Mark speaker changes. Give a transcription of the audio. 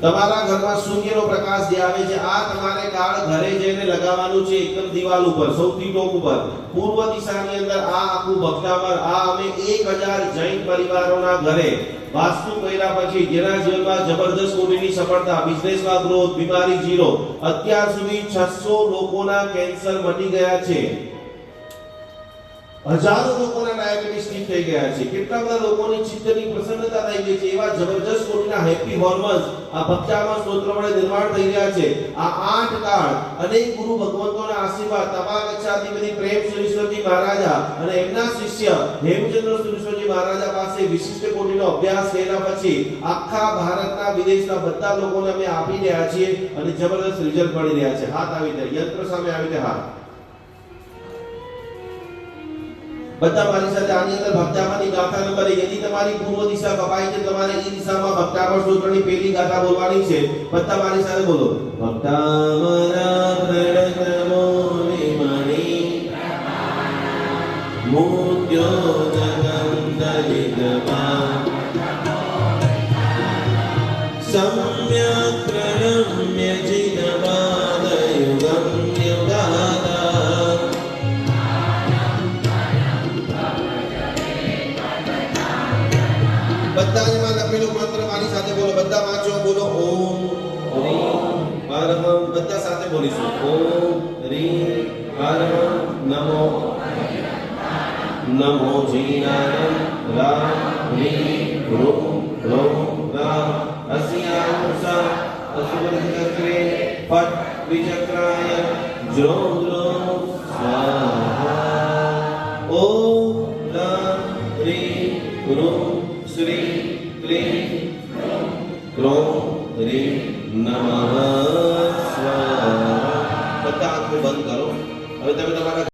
Speaker 1: તમારા ઘરમાં સૂર્યનો પ્રકાશ જે આવે છે આ તમારે કાર્ડ ઘરે જઈને લગાવવાનું છે, એકદમ દિવાલ ઉપર સૌથી ટોપ ઉપર પૂર્વ દિશાની અંદર. આ આખું ભક્તામર આ અમે 1000 જૈન પરિવારોના ઘરે વાસ્તુ કર્યા પછી જેના જીવનમાં જબરદસ્ત કોટીની સફળતા, બિઝનેસમાં ગ્રોથ, બીમારી ઝીરો. અત્યાર સુધી 600 લોકોના કેન્સર મટી ગયા છે, હજારો લોકોના ડાયાબિટીસ ઠીક થઈ ગયા છે, કેટલા બધા લોકોની ચિત્તની પ્રસન્નતા થઈ ગઈ છે. એવા જબરદસ્ત કોટીના હેપી હોર્મોન્સ આ ભક્તામર સ્તોત્ર વડે નિર્માણ થઈ રહ્યા છે. આ 8 કાર્ડ અનેક ગુરુ ભગવંતોના આશીર્વાદ તપા ગચ્છાધિપતિ પ્રેમ સુરેશ્વરજી મહારાજા અને એમના શિષ્ય હેમચંદ્ર સુરેશ્વરજી મહારાજા પાસે વિશિષ્ટ કોટીનો અભ્યાસ કર્યા પછી આખા ભારતના વિદેશના બધા લોકોને અમે આપી રહ્યા છીએ અને જબરદસ્ત રિઝલ્ટ મળી રહ્યા છે. હાથ આવી જાય, યંત્ર સામે આવી જાય હાથ. બધા મારી સાથે આની અંદર ભક્તામરની ગાથા નંબર 1 यदि તમારી પૂર્વ દિશા કપાઈ છે તમારે એ દિશામાં ભક્તામર સ્તોત્રની પહેલી ગાથા બોલવાની છે. બધા મારી સાથે બોલો. ભક્તામરા પ્રણતમો વિમણિ મૂર્ત્યોદગમ દલિતમા સમ્યક પ્રણમ્ય જિનવાદયુગમ યુગાદા. બધાને માં લખેલો મંત્ર મારી સાથે બોલો. બધા વાંચો, બોલો ઓમ રીમ હરહમ. બધા સાથે બોલીશું. ઓમ રીમ હરહમ નમો નમો જીનાનમ રામ રીમ રૂમ રોમ રામ અસ્યાંસા અસુરચક્રે પટ વિચક્રાય જ્રોમ દ્રોમ સ્વાહા. ઓમ રામ રીમ રૂમ શ્રી ક્લીમ ક્રોમ રીમ નમઃ સ્વાહા. બધા આંખો બંધ કરો. હવે તમે તમારા